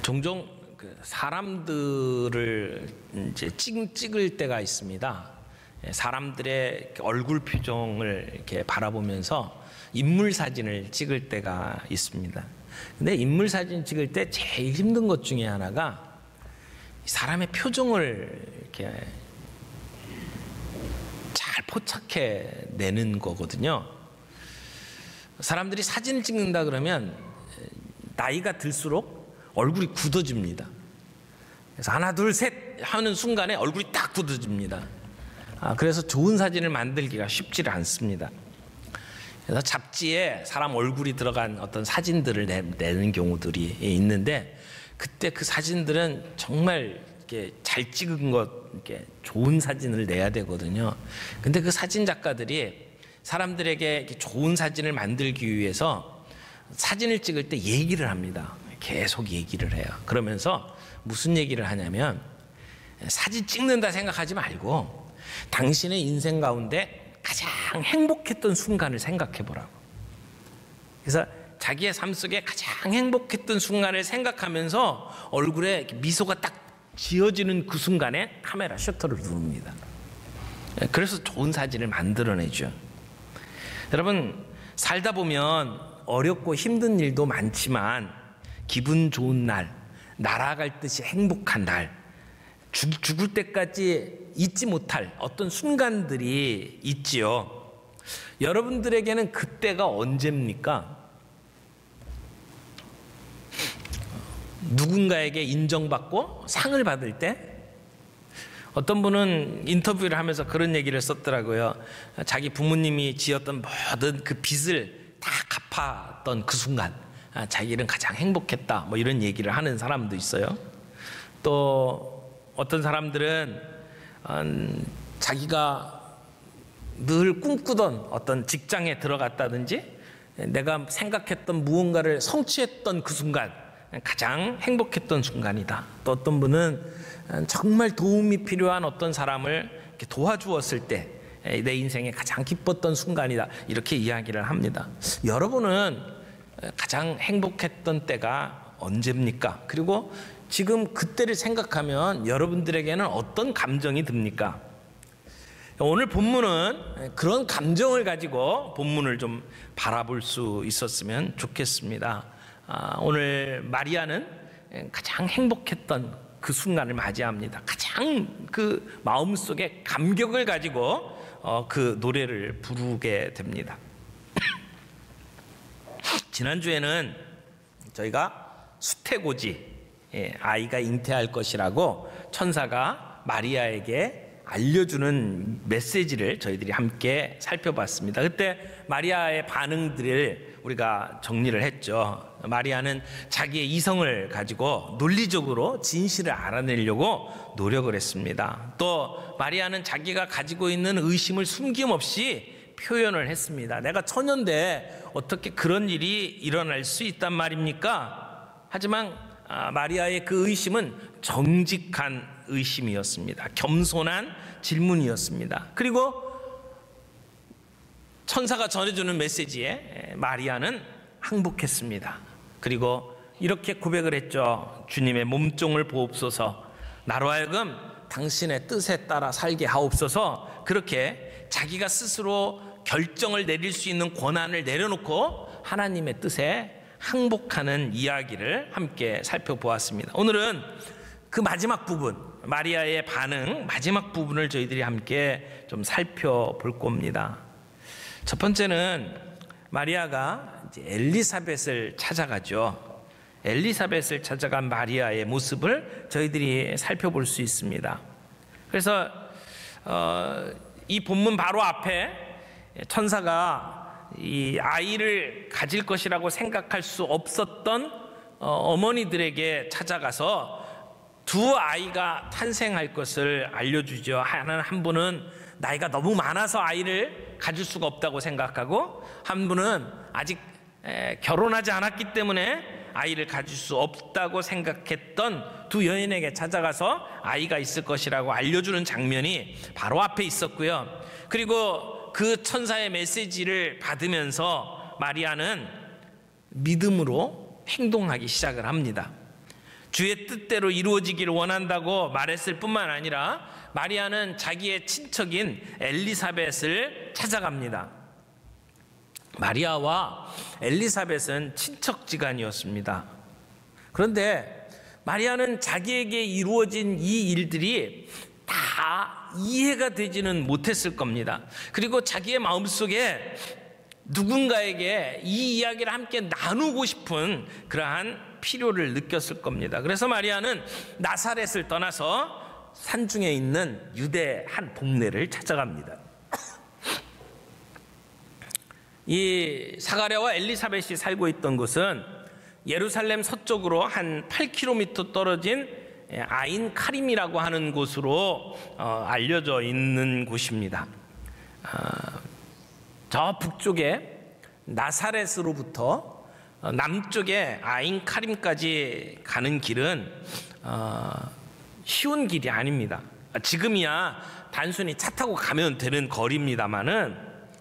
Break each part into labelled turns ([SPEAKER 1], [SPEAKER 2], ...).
[SPEAKER 1] 종종 사람들을 이제 찍을 때가 있습니다. 사람들의 얼굴 표정을 이렇게 바라보면서 인물 사진을 찍을 때가 있습니다. 근데 인물 사진 찍을 때 제일 힘든 것 중에 하나가 사람의 표정을 이렇게 잘 포착해 내는 거거든요. 사람들이 사진을 찍는다 그러면 나이가 들수록 얼굴이 굳어집니다. 그래서 하나 둘 셋 하는 순간에 얼굴이 딱 굳어집니다. 그래서 좋은 사진을 만들기가 쉽지 않습니다. 그래서 잡지에 사람 얼굴이 들어간 어떤 사진들을 내는 경우들이 있는데, 그때 그 사진들은 정말 이렇게 잘 찍은 것, 이렇게 좋은 사진을 내야 되거든요. 근데 그 사진 작가들이 사람들에게 이렇게 좋은 사진을 만들기 위해서 사진을 찍을 때 얘기를 합니다. 계속 얘기를 해요. 그러면서 무슨 얘기를 하냐면, 사진 찍는다 생각하지 말고 당신의 인생 가운데 가장 행복했던 순간을 생각해 보라고. 그래서 자기의 삶 속에 가장 행복했던 순간을 생각하면서 얼굴에 미소가 딱 지어지는 그 순간에 카메라 셔터를 누릅니다. 그래서 좋은 사진을 만들어내죠. 여러분, 살다 보면 어렵고 힘든 일도 많지만 기분 좋은 날, 날아갈 듯이 행복한 날, 죽을 때까지 잊지 못할 어떤 순간들이 있지요. 여러분들에게는 그때가 언제입니까? 누군가에게 인정받고 상을 받을 때? 어떤 분은 인터뷰를 하면서 그런 얘기를 썼더라고요. 자기 부모님이 지었던 모든 그 빚을 다 갚았던 그 순간, 자기는 가장 행복했다, 뭐 이런 얘기를 하는 사람도 있어요. 또 어떤 사람들은 자기가 늘 꿈꾸던 어떤 직장에 들어갔다든지 내가 생각했던 무언가를 성취했던 그 순간, 가장 행복했던 순간이다. 또 어떤 분은 정말 도움이 필요한 어떤 사람을 이렇게 도와주었을 때 내 인생에 가장 기뻤던 순간이다, 이렇게 이야기를 합니다. 여러분은 가장 행복했던 때가 언제입니까? 그리고 지금 그때를 생각하면 여러분들에게는 어떤 감정이 듭니까? 오늘 본문은 그런 감정을 가지고 본문을 좀 바라볼 수 있었으면 좋겠습니다. 오늘 마리아는 가장 행복했던 그 순간을 맞이합니다. 가장 그 마음속에 감격을 가지고 그 노래를 부르게 됩니다. 지난주에는 저희가 수태고지, 아이가 잉태할 것이라고 천사가 마리아에게 알려주는 메시지를 저희들이 함께 살펴봤습니다. 그때 마리아의 반응들을 우리가 정리를 했죠. 마리아는 자기의 이성을 가지고 논리적으로 진실을 알아내려고 노력을 했습니다. 또 마리아는 자기가 가지고 있는 의심을 숨김없이 표현을 했습니다. 내가 처녀인데 어떻게 그런 일이 일어날 수 있단 말입니까? 하지만 마리아의 그 의심은 정직한 의심이었습니다. 겸손한 질문이었습니다. 그리고 천사가 전해주는 메시지에 마리아는 항복했습니다. 그리고 이렇게 고백을 했죠. 주님의 몸종을 보옵소서. 나로 하여금 당신의 뜻에 따라 살게 하옵소서. 그렇게 자기가 스스로 결정을 내릴 수 있는 권한을 내려놓고 하나님의 뜻에 항복하는 이야기를 함께 살펴보았습니다. 오늘은 그 마지막 부분, 마리아의 반응, 마지막 부분을 저희들이 함께 좀 살펴볼 겁니다. 첫 번째는 마리아가 이제 엘리사벳을 찾아가죠. 엘리사벳을 찾아간 마리아의 모습을 저희들이 살펴볼 수 있습니다. 그래서 이 본문 바로 앞에 천사가 이 아이를 가질 것이라고 생각할 수 없었던 어머니들에게 찾아가서 두 아이가 탄생할 것을 알려주죠. 한 분은 나이가 너무 많아서 아이를 가질 수가 없다고 생각하고, 한 분은 아직 결혼하지 않았기 때문에 아이를 가질 수 없다고 생각했던 두 여인에게 찾아가서 아이가 있을 것이라고 알려주는 장면이 바로 앞에 있었고요. 그리고 그 천사의 메시지를 받으면서 마리아는 믿음으로 행동하기 시작을 합니다. 주의 뜻대로 이루어지기를 원한다고 말했을 뿐만 아니라 마리아는 자기의 친척인 엘리사벳을 찾아갑니다. 마리아와 엘리사벳은 친척지간이었습니다. 그런데 마리아는 자기에게 이루어진 이 일들이 다 이해가 되지는 못했을 겁니다. 그리고 자기의 마음속에 누군가에게 이 이야기를 함께 나누고 싶은 그러한 필요를 느꼈을 겁니다. 그래서 마리아는 나사렛을 떠나서 산중에 있는 유대 한 동네를 찾아갑니다. 이 사가랴와 엘리사벳이 살고 있던 곳은 예루살렘 서쪽으로 한 8km 떨어진 아인 카림이라고 하는 곳으로 알려져 있는 곳입니다. 저 북쪽에 나사렛으로부터 남쪽에 아인 카림까지 가는 길은 쉬운 길이 아닙니다. 지금이야 단순히 차 타고 가면 되는 거리입니다만은,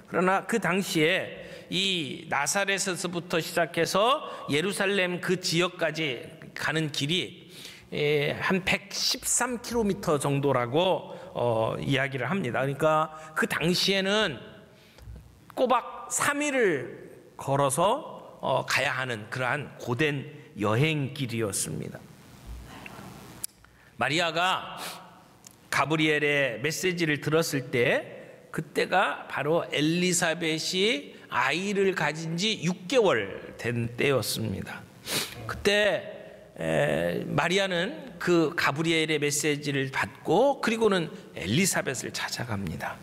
[SPEAKER 1] 그러나 그 당시에 이 나사렛에서부터 시작해서 예루살렘 그 지역까지 가는 길이 한 113km 정도라고 이야기를 합니다. 그러니까 그 당시에는 꼬박 3일을 걸어서 가야 하는 그러한 고된 여행길이었습니다. 마리아가 가브리엘의 메시지를 들었을 때 그때가 바로 엘리사벳이 아이를 가진 지 6개월 된 때였습니다. 그때 마리아는 그 가브리엘의 메시지를 받고 그리고는 엘리사벳을 찾아갑니다.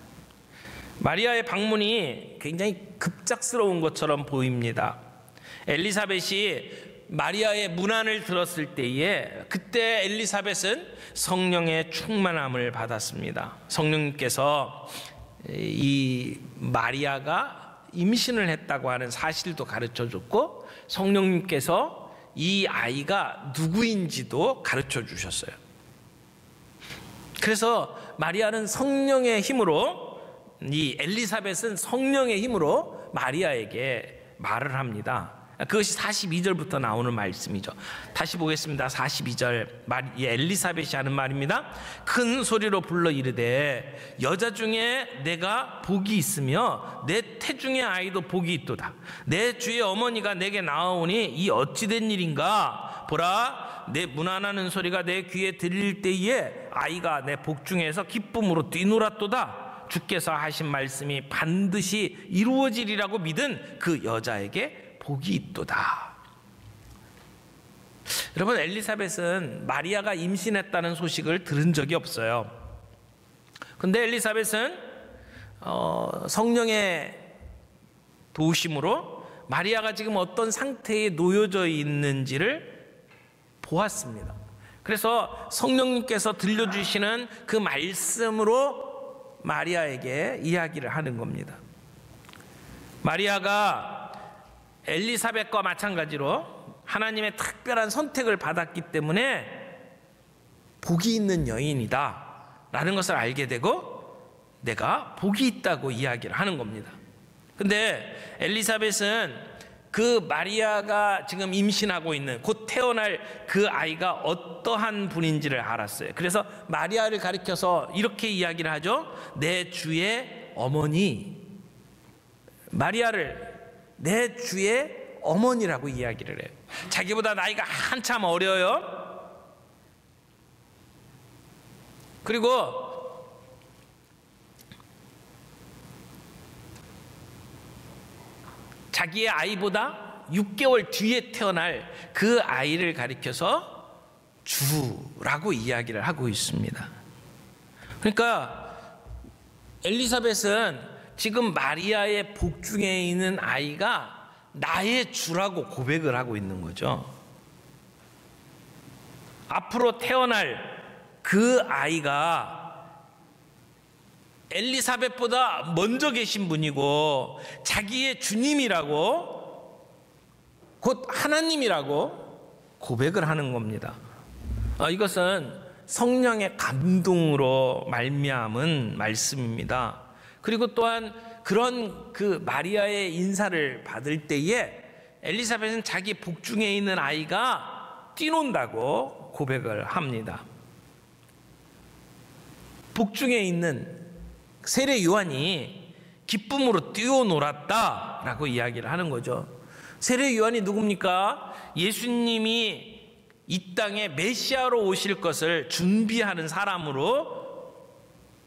[SPEAKER 1] 마리아의 방문이 굉장히 급작스러운 것처럼 보입니다. 엘리사벳이 마리아의 문안을 들었을 때에 그때 엘리사벳은 성령의 충만함을 받았습니다. 성령님께서 이 마리아가 임신을 했다고 하는 사실도 가르쳐 줬고 성령님께서 이 아이가 누구인지도 가르쳐 주셨어요. 그래서 마리아는 성령의 힘으로, 이 엘리사벳은 성령의 힘으로 마리아에게 말을 합니다. 그것이 42절부터 나오는 말씀이죠. 다시 보겠습니다. 42절 엘리사벳이 하는 말입니다. 큰 소리로 불러 이르되 여자 중에 내가 복이 있으며 내 태중의 아이도 복이 있도다. 내 주의 어머니가 내게 나아오니 이 어찌된 일인가. 보라, 내 문안하는 소리가 내 귀에 들릴 때에 아이가 내 복중에서 기쁨으로 뛰놀았도다. 주께서 하신 말씀이 반드시 이루어지리라고 믿은 그 여자에게 복이 있도다. 여러분, 엘리사벳은 마리아가 임신했다는 소식을 들은 적이 없어요. 그런데 엘리사벳은 성령의 도우심으로 마리아가 지금 어떤 상태에 놓여져 있는지를 보았습니다. 그래서 성령님께서 들려주시는 그 말씀으로 마리아에게 이야기를 하는 겁니다. 마리아가 엘리사벳과 마찬가지로 하나님의 특별한 선택을 받았기 때문에 복이 있는 여인이다 라는 것을 알게 되고 내가 복이 있다고 이야기를 하는 겁니다. 근데 엘리사벳은 그 마리아가 지금 임신하고 있는 곧 태어날 그 아이가 어떠한 분인지를 알았어요. 그래서 마리아를 가리켜서 이렇게 이야기를 하죠. 내 주의 어머니, 마리아를 내 주의 어머니라고 이야기를 해요. 자기보다 나이가 한참 어려요. 그리고 자기의 아이보다 6개월 뒤에 태어날 그 아이를 가리켜서 주라고 이야기를 하고 있습니다. 그러니까 엘리사벳은 지금 마리아의 복중에 있는 아이가 나의 주라고 고백을 하고 있는 거죠. 앞으로 태어날 그 아이가 엘리사벳보다 먼저 계신 분이고 자기의 주님이라고, 곧 하나님이라고 고백을 하는 겁니다. 이것은 성령의 감동으로 말미암은 말씀입니다. 그리고 또한 그런 그 마리아의 인사를 받을 때에 엘리사벳은 자기 복중에 있는 아이가 뛰논다고 고백을 합니다. 복중에 있는 세례 요한이 기쁨으로 뛰어놀았다라고 이야기를 하는 거죠. 세례 요한이 누굽니까? 예수님이 이 땅에 메시아로 오실 것을 준비하는 사람으로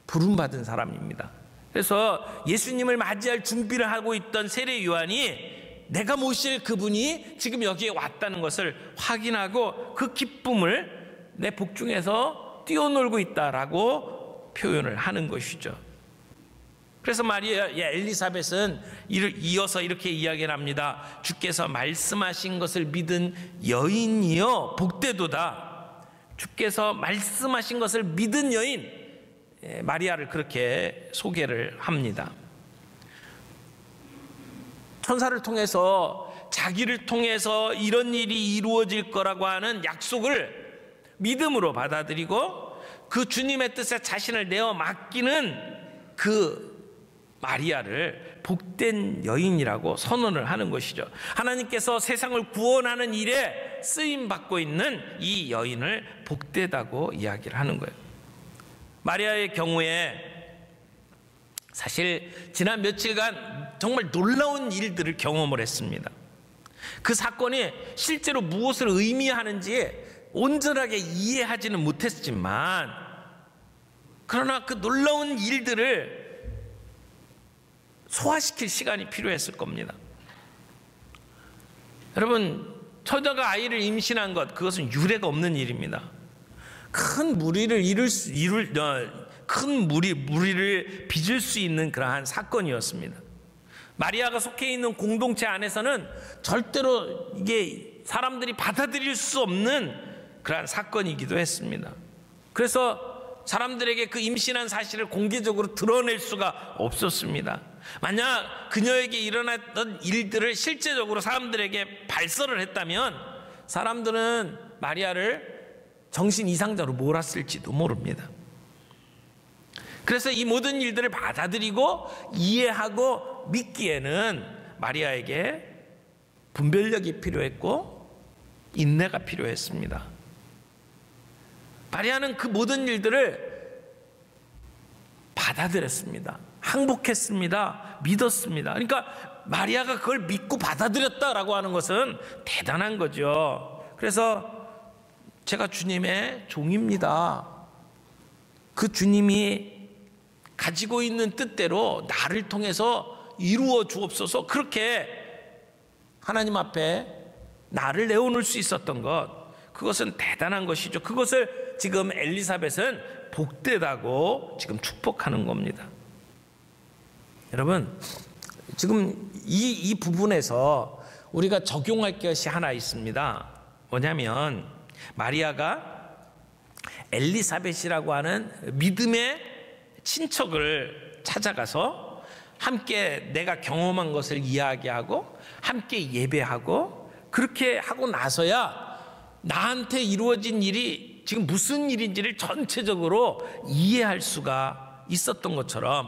[SPEAKER 1] 부름받은 사람입니다. 그래서 예수님을 맞이할 준비를 하고 있던 세례 요한이 내가 모실 그분이 지금 여기에 왔다는 것을 확인하고 그 기쁨을 내 복중에서 뛰어놀고 있다라고 표현을 하는 것이죠. 그래서 마리아 엘리사벳은 이어서 이렇게 이야기를 합니다. 주께서 말씀하신 것을 믿은 여인이여 복되도다. 주께서 말씀하신 것을 믿은 여인, 마리아를 그렇게 소개를 합니다. 천사를 통해서 자기를 통해서 이런 일이 이루어질 거라고 하는 약속을 믿음으로 받아들이고 그 주님의 뜻에 자신을 내어 맡기는 그 마리아를 복된 여인이라고 선언을 하는 것이죠. 하나님께서 세상을 구원하는 일에 쓰임받고 있는 이 여인을 복되다고 이야기를 하는 거예요. 마리아의 경우에 사실 지난 며칠간 정말 놀라운 일들을 경험을 했습니다. 그 사건이 실제로 무엇을 의미하는지 온전하게 이해하지는 못했지만 그러나 그 놀라운 일들을 소화시킬 시간이 필요했을 겁니다. 여러분, 처자가 아이를 임신한 것, 그것은 유례가 없는 일입니다. 큰 무리를 무리를 빚을 수 있는 그러한 사건이었습니다. 마리아가 속해 있는 공동체 안에서는 절대로 이게 사람들이 받아들일 수 없는 그러한 사건이기도 했습니다. 그래서 사람들에게 그 임신한 사실을 공개적으로 드러낼 수가 없었습니다. 만약 그녀에게 일어났던 일들을 실제적으로 사람들에게 발설을 했다면 사람들은 마리아를 정신 이상자로 몰았을지도 모릅니다. 그래서 이 모든 일들을 받아들이고 이해하고 믿기에는 마리아에게 분별력이 필요했고 인내가 필요했습니다. 마리아는 그 모든 일들을 받아들였습니다. 항복했습니다. 믿었습니다. 그러니까 마리아가 그걸 믿고 받아들였다라고 하는 것은 대단한 거죠. 그래서 제가 주님의 종입니다. 그 주님이 가지고 있는 뜻대로 나를 통해서 이루어 주옵소서, 그렇게 하나님 앞에 나를 내어놓을 수 있었던 것, 그것은 대단한 것이죠. 그것을 지금 엘리사벳은 복되다고 지금 축복하는 겁니다. 여러분, 지금 이 부분에서 우리가 적용할 것이 하나 있습니다. 뭐냐면 마리아가 엘리사벳이라고 하는 믿음의 친척을 찾아가서 함께 내가 경험한 것을 이야기하고 함께 예배하고 그렇게 하고 나서야 나한테 이루어진 일이 지금 무슨 일인지를 전체적으로 이해할 수가 있었던 것처럼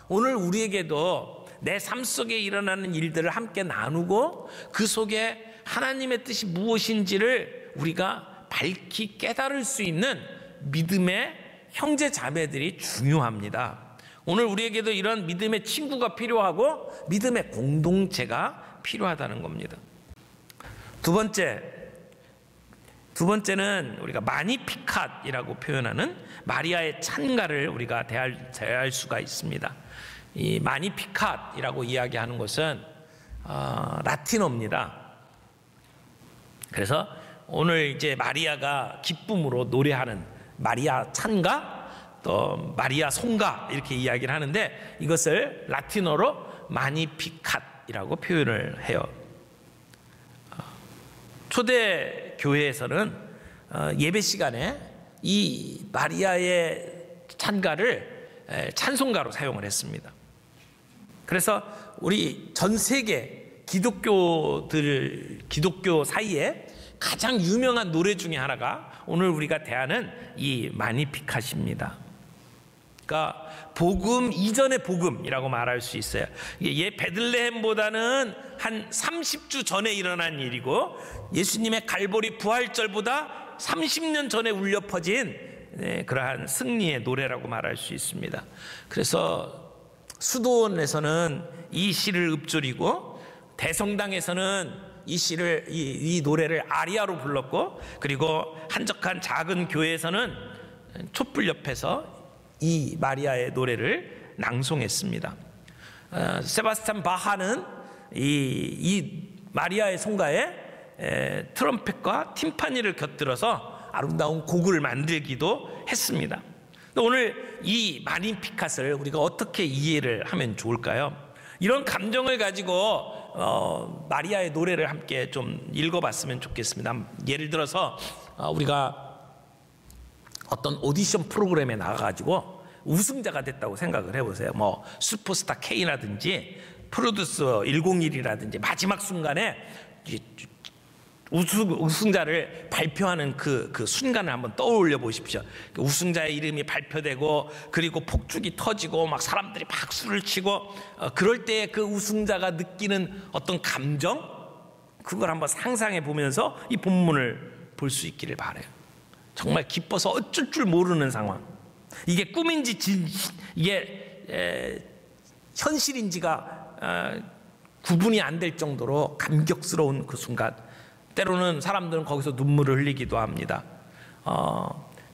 [SPEAKER 1] 오늘 우리에게도 내 삶 속에 일어나는 일들을 함께 나누고 그 속에 하나님의 뜻이 무엇인지를 우리가 밝히 깨달을 수 있는 믿음의 형제 자매들이 중요합니다. 오늘 우리에게도 이런 믿음의 친구가 필요하고 믿음의 공동체가 필요하다는 겁니다. 두 번째는 우리가 마니피캇이라고 표현하는 마리아의 찬가를 우리가 대할 수가 있습니다. 이 마니피캇이라고 이야기하는 것은 라틴어입니다. 그래서 오늘 이제 마리아가 기쁨으로 노래하는 마리아 찬가, 또 마리아 송가 이렇게 이야기를 하는데 이것을 라틴어로 마니피캇이라고 표현을 해요. 초대 교회에서는 예배 시간에 이 마리아의 찬가를 찬송가로 사용을 했습니다. 그래서 우리 전 세계 기독교 사이에 가장 유명한 노래 중에 하나가 오늘 우리가 대하는 이 마니피캇입니다. 그러니까 복음 이전의 복음이라고 말할 수 있어요. 이게 베들레헴보다는 한 30주 전에 일어난 일이고 예수님의 갈보리 부활절보다 30년 전에 울려 퍼진 그러한 승리의 노래라고 말할 수 있습니다. 그래서 수도원에서는 이 시를 읊조리고 대성당에서는 이 노래를 아리아로 불렀고, 그리고 한적한 작은 교회에서는 촛불 옆에서 이 마리아의 노래를 낭송했습니다. 세바스찬 바하는 이 마리아의 성가에 트럼펫과 팀파니를 곁들여서 아름다운 곡을 만들기도 했습니다. 오늘 이 마니피캇을 우리가 어떻게 이해를 하면 좋을까요? 이런 감정을 가지고 마리아의 노래를 함께 좀 읽어봤으면 좋겠습니다. 예를 들어서 우리가 어떤 오디션 프로그램에 나가가지고 우승자가 됐다고 생각을 해보세요. 뭐 슈퍼스타 K라든지 프로듀서 101이라든지 마지막 순간에 우승자를 발표하는 그 순간을 한번 떠올려 보십시오. 우승자의 이름이 발표되고, 그리고 폭죽이 터지고 막 사람들이 박수를 치고, 그럴 때 그 우승자가 느끼는 어떤 감정, 그걸 한번 상상해 보면서 이 본문을 볼 수 있기를 바라요. 정말 기뻐서 어쩔 줄 모르는 상황, 이게 꿈인지 이게 현실인지가 구분이 안 될 정도로 감격스러운 그 순간, 때로는 사람들은 거기서 눈물을 흘리기도 합니다.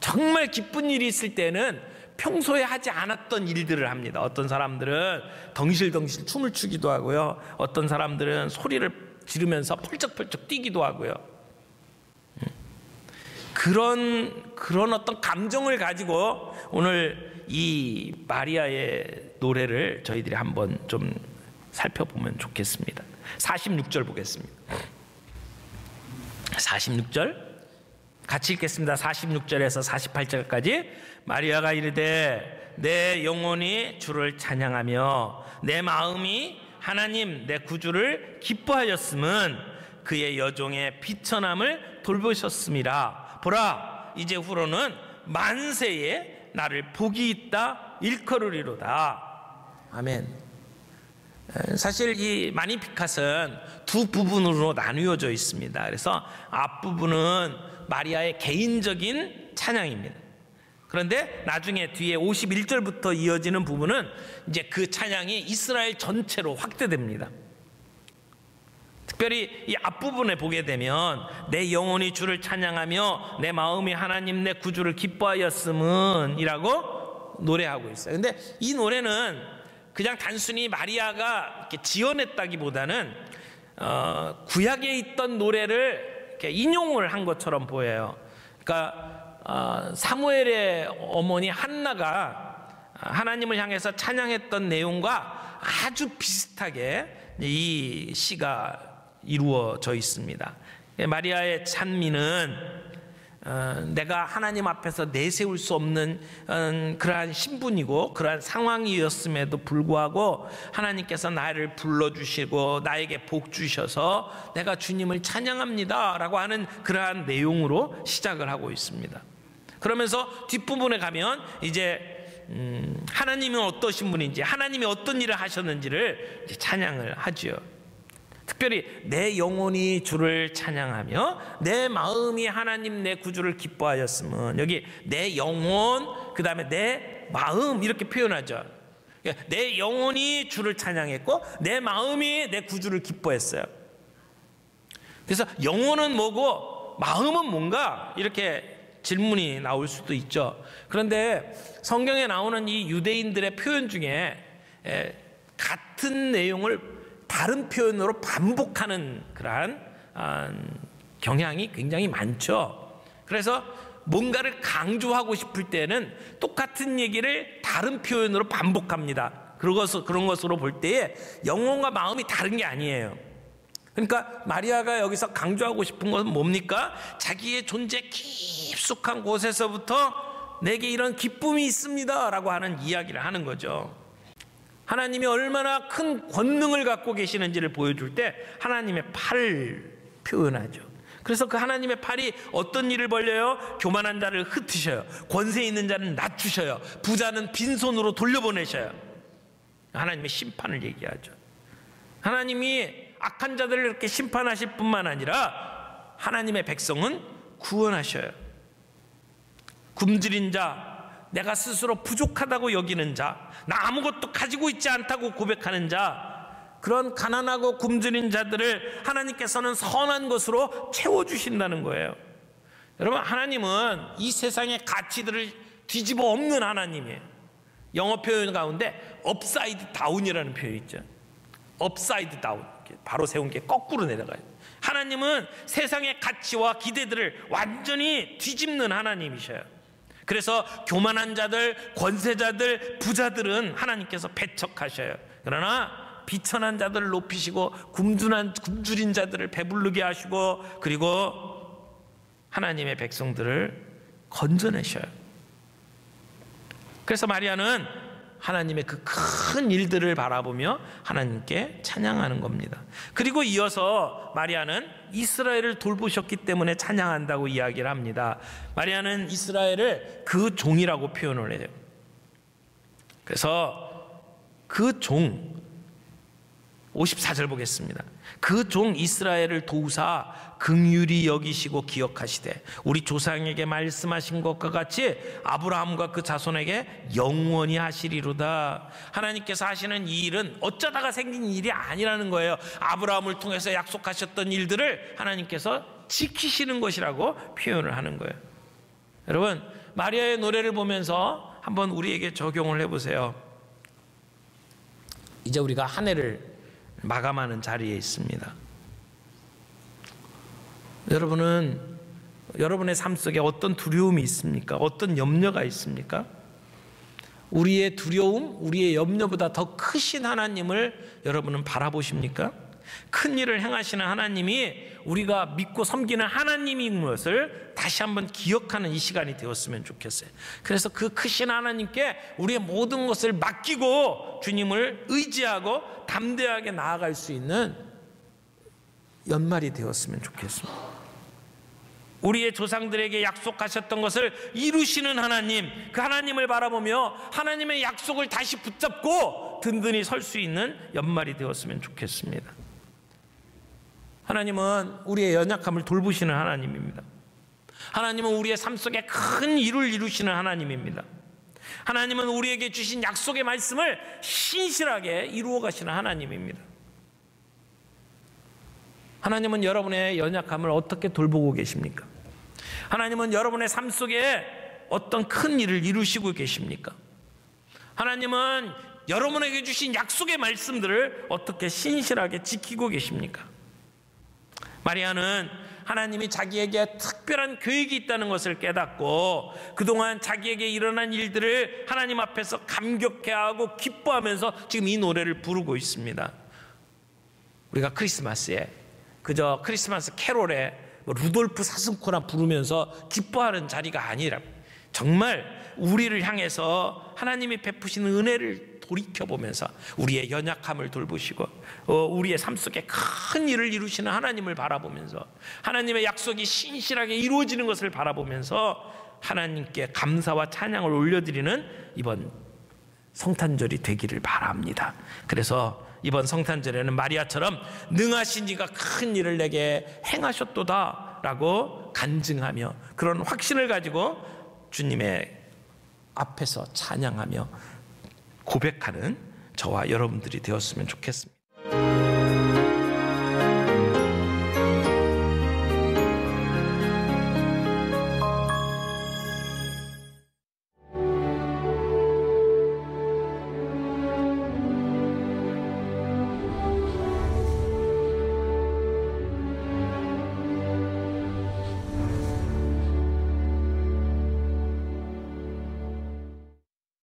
[SPEAKER 1] 정말 기쁜 일이 있을 때는 평소에 하지 않았던 일들을 합니다. 어떤 사람들은 덩실덩실 춤을 추기도 하고요, 어떤 사람들은 소리를 지르면서 펄쩍펄쩍 뛰기도 하고요. 그런 어떤 감정을 가지고 오늘 이 마리아의 노래를 저희들이 한번 좀 살펴보면 좋겠습니다. 46절 보겠습니다. 46절 같이 읽겠습니다. 46절에서 48절까지. 마리아가 이르되 내 영혼이 주를 찬양하며 내 마음이 하나님 내 구주를 기뻐하였음은 그의 여종의 비천함을 돌보셨음이라. 보라, 이제 후로는 만세에 나를 복이 있다 일컬으리로다. 아멘. 사실 이 마니피캇은 두 부분으로 나누어져 있습니다. 그래서 앞부분은 마리아의 개인적인 찬양입니다. 그런데 나중에 뒤에 51절부터 이어지는 부분은 이제 그 찬양이 이스라엘 전체로 확대됩니다. 특별히 이 앞부분에 보게 되면 내 영혼이 주를 찬양하며 내 마음이 하나님 내 구주를 기뻐하였음은 이라고 노래하고 있어요. 근데 이 노래는 그냥 단순히 마리아가 이렇게 지어냈다기보다는 구약에 있던 노래를 이렇게 인용을 한 것처럼 보여요. 그러니까 사무엘의 어머니 한나가 하나님을 향해서 찬양했던 내용과 아주 비슷하게 이 시가 이루어져 있습니다. 마리아의 찬미는 내가 하나님 앞에서 내세울 수 없는 그러한 신분이고 그러한 상황이었음에도 불구하고 하나님께서 나를 불러주시고 나에게 복 주셔서 내가 주님을 찬양합니다 라고 하는 그러한 내용으로 시작을 하고 있습니다. 그러면서 뒷부분에 가면 이제 하나님은 어떠신 분인지, 하나님이 어떤 일을 하셨는지를 이제 찬양을 하죠. 특별히 내 영혼이 주를 찬양하며 내 마음이 하나님 내 구주를 기뻐하였음은, 여기 내 영혼 그 다음에 내 마음 이렇게 표현하죠. 내 영혼이 주를 찬양했고 내 마음이 내 구주를 기뻐했어요. 그래서 영혼은 뭐고 마음은 뭔가 이렇게 질문이 나올 수도 있죠. 그런데 성경에 나오는 이 유대인들의 표현 중에 같은 내용을 다른 표현으로 반복하는 그러한 경향이 굉장히 많죠. 그래서 뭔가를 강조하고 싶을 때는 똑같은 얘기를 다른 표현으로 반복합니다. 그런 것으로 볼 때에 영혼과 마음이 다른 게 아니에요. 그러니까 마리아가 여기서 강조하고 싶은 것은 뭡니까? 자기의 존재 깊숙한 곳에서부터 내게 이런 기쁨이 있습니다 라고 하는 이야기를 하는 거죠. 하나님이 얼마나 큰 권능을 갖고 계시는지를 보여줄 때 하나님의 팔을 표현하죠. 그래서 그 하나님의 팔이 어떤 일을 벌려요? 교만한 자를 흩으셔요. 권세 있는 자는 낮추셔요. 부자는 빈손으로 돌려보내셔요. 하나님의 심판을 얘기하죠. 하나님이 악한 자들을 이렇게 심판하실 뿐만 아니라 하나님의 백성은 구원하셔요. 굶주린 자, 내가 스스로 부족하다고 여기는 자, 나 아무것도 가지고 있지 않다고 고백하는 자, 그런 가난하고 굶주린 자들을 하나님께서는 선한 것으로 채워주신다는 거예요. 여러분, 하나님은 이 세상의 가치들을 뒤집어 엎는 하나님이에요. 영어 표현 가운데 업사이드 다운이라는 표현이 있죠. 업사이드 다운, 바로 세운 게 거꾸로 내려가요. 하나님은 세상의 가치와 기대들을 완전히 뒤집는 하나님이셔요. 그래서 교만한 자들, 권세자들, 부자들은 하나님께서 배척하셔요. 그러나 비천한 자들을 높이시고 굶주린 자들을 배부르게 하시고, 그리고 하나님의 백성들을 건져내셔요. 그래서 마리아는 하나님의 그 큰 일들을 바라보며 하나님께 찬양하는 겁니다. 그리고 이어서 마리아는 이스라엘을 돌보셨기 때문에 찬양한다고 이야기를 합니다. 마리아는 이스라엘을 그 종이라고 표현을 해요. 그래서 그 종, 54절 보겠습니다. 그 종 이스라엘을 도우사 긍휼히 여기시고 기억하시되 우리 조상에게 말씀하신 것과 같이 아브라함과 그 자손에게 영원히 하시리로다. 하나님께서 하시는 이 일은 어쩌다가 생긴 일이 아니라는 거예요. 아브라함을 통해서 약속하셨던 일들을 하나님께서 지키시는 것이라고 표현을 하는 거예요. 여러분, 마리아의 노래를 보면서 한번 우리에게 적용을 해보세요. 이제 우리가 한 해를 마감하는 자리에 있습니다. 여러분은 여러분의 삶 속에 어떤 두려움이 있습니까? 어떤 염려가 있습니까? 우리의 두려움, 우리의 염려보다 더 크신 하나님을 여러분은 바라보십니까? 큰 일을 행하시는 하나님이 우리가 믿고 섬기는 하나님인 것을 다시 한번 기억하는 이 시간이 되었으면 좋겠어요. 그래서 그 크신 하나님께 우리의 모든 것을 맡기고 주님을 의지하고 담대하게 나아갈 수 있는 연말이 되었으면 좋겠습니다. 우리의 조상들에게 약속하셨던 것을 이루시는 하나님, 그 하나님을 바라보며 하나님의 약속을 다시 붙잡고 든든히 설 수 있는 연말이 되었으면 좋겠습니다. 하나님은 우리의 연약함을 돌보시는 하나님입니다. 하나님은 우리의 삶 속에 큰 일을 이루시는 하나님입니다. 하나님은 우리에게 주신 약속의 말씀을 신실하게 이루어 가시는 하나님입니다. 하나님은 여러분의 연약함을 어떻게 돌보고 계십니까? 하나님은 여러분의 삶 속에 어떤 큰 일을 이루시고 계십니까? 하나님은 여러분에게 주신 약속의 말씀들을 어떻게 신실하게 지키고 계십니까? 마리아는 하나님이 자기에게 특별한 계획이 있다는 것을 깨닫고 그동안 자기에게 일어난 일들을 하나님 앞에서 감격해하고 기뻐하면서 지금 이 노래를 부르고 있습니다. 우리가 크리스마스에 그저 크리스마스 캐롤에 루돌프 사슴코나 부르면서 기뻐하는 자리가 아니라 정말 우리를 향해서 하나님이 베푸시는 은혜를 돌이켜보면서 우리의 연약함을 돌보시고 우리의 삶 속에 큰 일을 이루시는 하나님을 바라보면서 하나님의 약속이 신실하게 이루어지는 것을 바라보면서 하나님께 감사와 찬양을 올려드리는 이번 성탄절이 되기를 바랍니다. 그래서 이번 성탄절에는 마리아처럼 능하신 이가 큰 일을 내게 행하셨도다 라고 간증하며 그런 확신을 가지고 주님의 앞에서 찬양하며 고백하는 저와 여러분들이 되었으면 좋겠습니다.